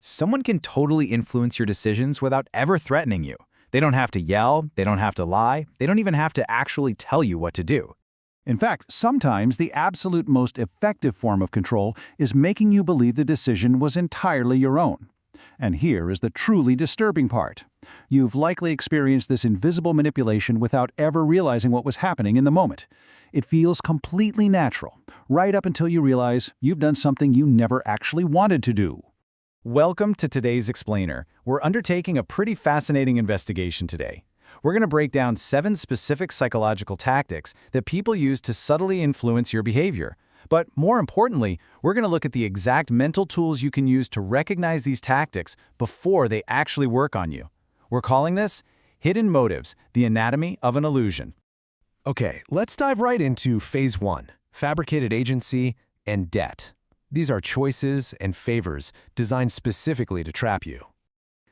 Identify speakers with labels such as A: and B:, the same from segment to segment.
A: Someone can totally influence your decisions without ever threatening you. They don't have to yell, they don't have to lie, they don't even have to actually tell you what to do.
B: In fact, sometimes the absolute most effective form of control is making you believe the decision was entirely your own. And here is the truly disturbing part. You've likely experienced this invisible manipulation without ever realizing what was happening in the moment. It feels completely natural, right up until you realize you've done something you never actually wanted to do.
A: Welcome to today's Explainer. We're undertaking a pretty fascinating investigation today. We're going to break down 7 specific psychological tactics that people use to subtly influence your behavior. But more importantly, we're going to look at the exact mental tools you can use to recognize these tactics before they actually work on you. We're calling this Hidden Motives, the Anatomy of an Illusion.
C: Okay, let's dive right into Phase 1, Fabricated Agency and Debt. These are choices and favors designed specifically to trap you.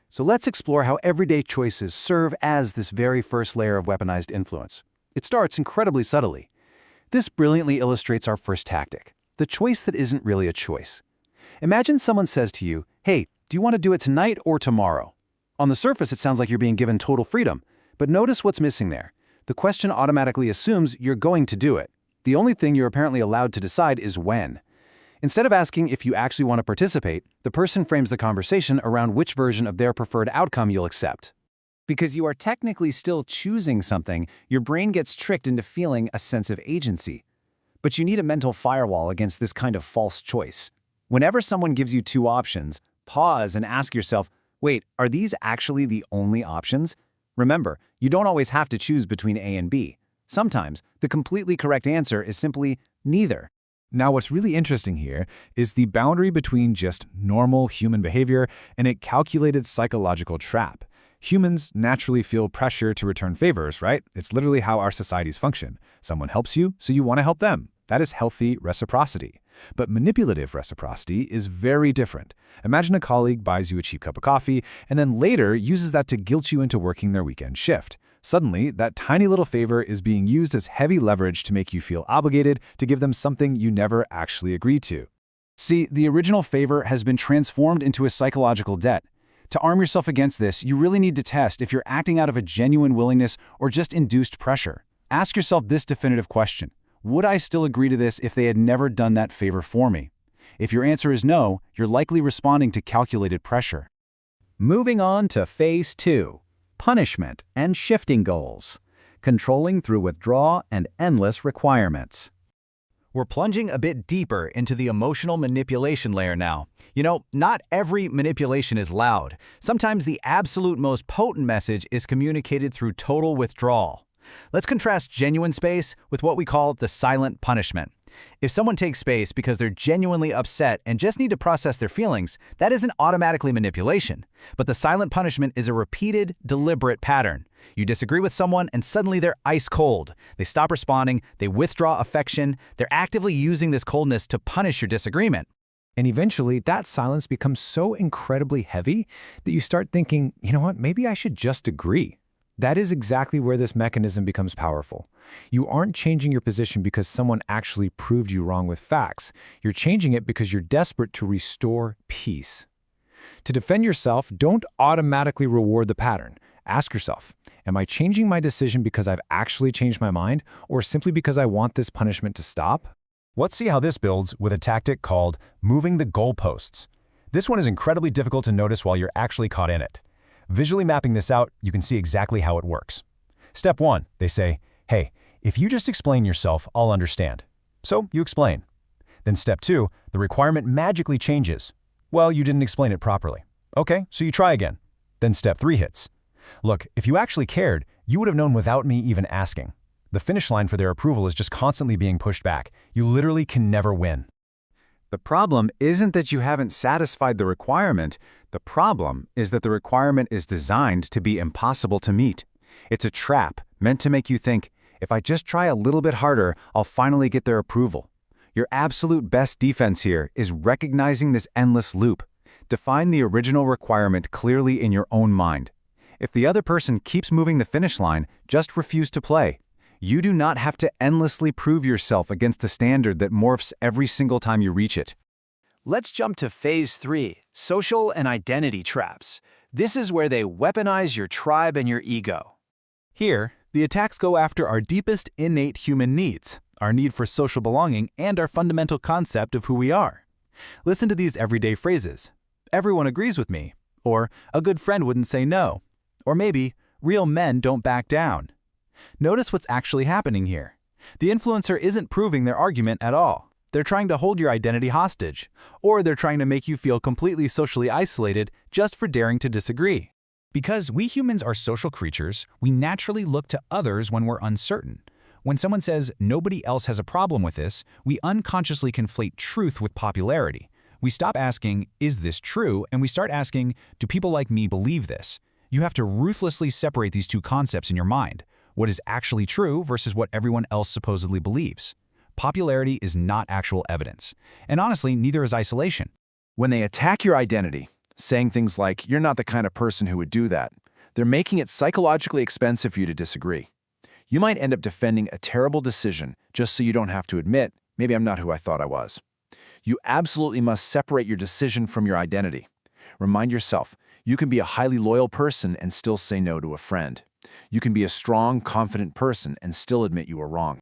B: So let's explore how everyday choices serve as this very first layer of weaponized influence. It starts incredibly subtly. This brilliantly illustrates our first tactic, the choice that isn't really a choice. Imagine someone says to you, "Hey, do you want to do it tonight or tomorrow?" On the surface, it sounds like you're being given total freedom, but notice what's missing there. The question automatically assumes you're going to do it. The only thing you're apparently allowed to decide is when. Instead of asking if you actually want to participate, the person frames the conversation around which version of their preferred outcome you'll accept.
D: Because you are technically still choosing something, your brain gets tricked into feeling a sense of agency. But you need a mental firewall against this kind of false choice. Whenever someone gives you 2 options, pause and ask yourself, wait, are these actually the only options? Remember, you don't always have to choose between A and B. Sometimes, the completely correct answer is simply neither.
C: Now, what's really interesting here is the boundary between just normal human behavior and a calculated psychological trap. Humans naturally feel pressure to return favors, right? It's literally how our societies function. Someone helps you, so you want to help them. That is healthy reciprocity. But manipulative reciprocity is very different. Imagine a colleague buys you a cheap cup of coffee and then later uses that to guilt you into working their weekend shift. Suddenly, that tiny little favor is being used as heavy leverage to make you feel obligated to give them something you never actually agreed to. See, the original favor has been transformed into a psychological debt. To arm yourself against this, you really need to test if you're acting out of a genuine willingness or just induced pressure. Ask yourself this definitive question: would I still agree to this if they had never done that favor for me? If your answer is no, you're likely responding to calculated pressure.
D: Moving on to Phase 2, Punishment and Shifting Goals, Controlling through Withdrawal and Endless Requirements.
A: We're plunging a bit deeper into the emotional manipulation layer now. You know, not every manipulation is loud. Sometimes the absolute most potent message is communicated through total withdrawal. Let's contrast genuine space with what we call the silent punishment. If someone takes space because they're genuinely upset and just need to process their feelings, that isn't automatically manipulation. But the silent punishment is a repeated, deliberate pattern. You disagree with someone and suddenly they're ice cold. They stop responding, they withdraw affection, they're actively using this coldness to punish your disagreement.
C: And eventually, that silence becomes so incredibly heavy that you start thinking, you know what, maybe I should just agree. That is exactly where this mechanism becomes powerful. You aren't changing your position because someone actually proved you wrong with facts. You're changing it because you're desperate to restore peace. To defend yourself, don't automatically reward the pattern. Ask yourself, am I changing my decision because I've actually changed my mind, or simply because I want this punishment to stop? Let's see how this builds with a tactic called moving the goalposts. This one is incredibly difficult to notice while you're actually caught in it. Visually mapping this out, you can see exactly how it works. Step 1, they say, hey, if you just explain yourself, I'll understand. So you explain. Then step 2, the requirement magically changes. Well, you didn't explain it properly. Okay, so you try again. Then step 3 hits. Look, if you actually cared, you would have known without me even asking. The finish line for their approval is just constantly being pushed back. You literally can never win.
A: The problem isn't that you haven't satisfied the requirement. The problem is that the requirement is designed to be impossible to meet. It's a trap meant to make you think, if I just try a little bit harder, I'll finally get their approval. Your absolute best defense here is recognizing this endless loop. Define the original requirement clearly in your own mind. If the other person keeps moving the finish line, just refuse to play. You do not have to endlessly prove yourself against a standard that morphs every single time you reach it.
D: Let's jump to phase 3, social and identity traps. This is where they weaponize your tribe and your ego.
A: Here, the attacks go after our deepest innate human needs, our need for social belonging, and our fundamental concept of who we are. Listen to these everyday phrases. Everyone agrees with me. Or, a good friend wouldn't say no. Or maybe, real men don't back down. Notice what's actually happening here. The influencer isn't proving their argument at all. They're trying to hold your identity hostage, or they're trying to make you feel completely socially isolated just for daring to disagree. Because we humans are social creatures, we naturally look to others when we're uncertain. When someone says nobody else has a problem with this, we unconsciously conflate truth with popularity. We stop asking, is this true? And we start asking, do people like me believe this? You have to ruthlessly separate these two concepts in your mind. What is actually true versus what everyone else supposedly believes. Popularity is not actual evidence. And honestly, neither is isolation.
B: When they attack your identity, saying things like, you're not the kind of person who would do that, they're making it psychologically expensive for you to disagree. You might end up defending a terrible decision just so you don't have to admit, maybe I'm not who I thought I was. You absolutely must separate your decision from your identity. Remind yourself, you can be a highly loyal person and still say no to a friend. You can be a strong, confident person and still admit you were wrong.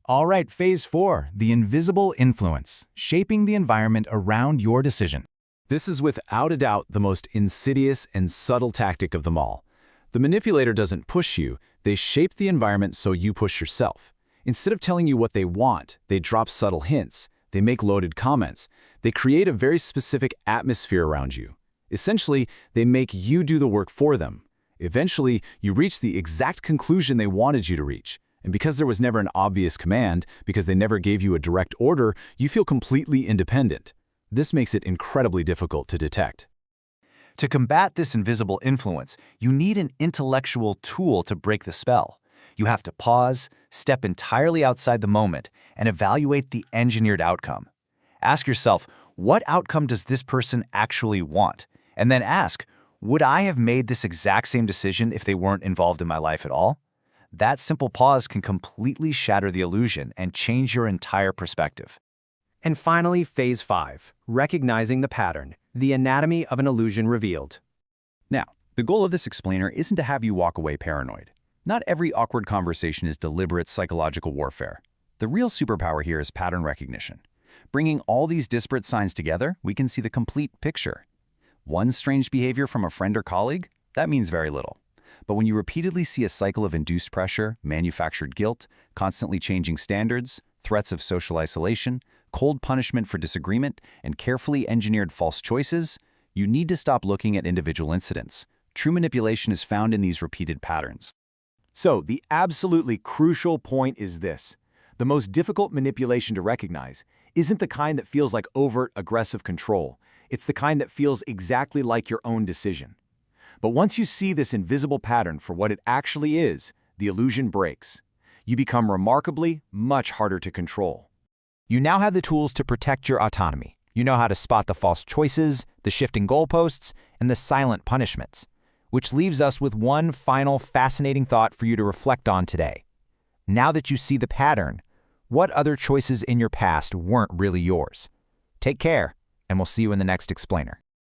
A: All right, phase 4, the invisible influence, shaping the environment around your decision. This is without a doubt the most insidious and subtle tactic of them all. The manipulator doesn't push you, they shape the environment so you push yourself. Instead of telling you what they want, they drop subtle hints, they make loaded comments, they create a very specific atmosphere around you. Essentially, they make you do the work for them. Eventually, you reach the exact conclusion they wanted you to reach. And because there was never an obvious command, because they never gave you a direct order, you feel completely independent. This makes it incredibly difficult to detect.
D: To combat this invisible influence, you need an intellectual tool to break the spell. You have to pause, step entirely outside the moment, and evaluate the engineered outcome. Ask yourself, what outcome does this person actually want? And then ask, would I have made this exact same decision if they weren't involved in my life at all? That simple pause can completely shatter the illusion and change your entire perspective. And finally, phase 5, recognizing the pattern, the anatomy of an illusion revealed.
A: Now, the goal of this explainer isn't to have you walk away paranoid. Not every awkward conversation is deliberate psychological warfare. The real superpower here is pattern recognition. Bringing all these disparate signs together, we can see the complete picture. One strange behavior from a friend or colleague? That means very little. But when you repeatedly see a cycle of induced pressure, manufactured guilt, constantly changing standards, threats of social isolation, cold punishment for disagreement, and carefully engineered false choices, you need to stop looking at individual incidents. True manipulation is found in these repeated patterns.
B: So, the absolutely crucial point is this. The most difficult manipulation to recognize isn't the kind that feels like overt, aggressive control. It's the kind that feels exactly like your own decision. But once you see this invisible pattern for what it actually is, the illusion breaks. You become remarkably much harder to control.
A: You now have the tools to protect your autonomy. You know how to spot the false choices, the shifting goalposts, and the silent punishments. Which leaves us with one final fascinating thought for you to reflect on today. Now that you see the pattern, what other choices in your past weren't really yours? Take care, and we'll see you in the next explainer.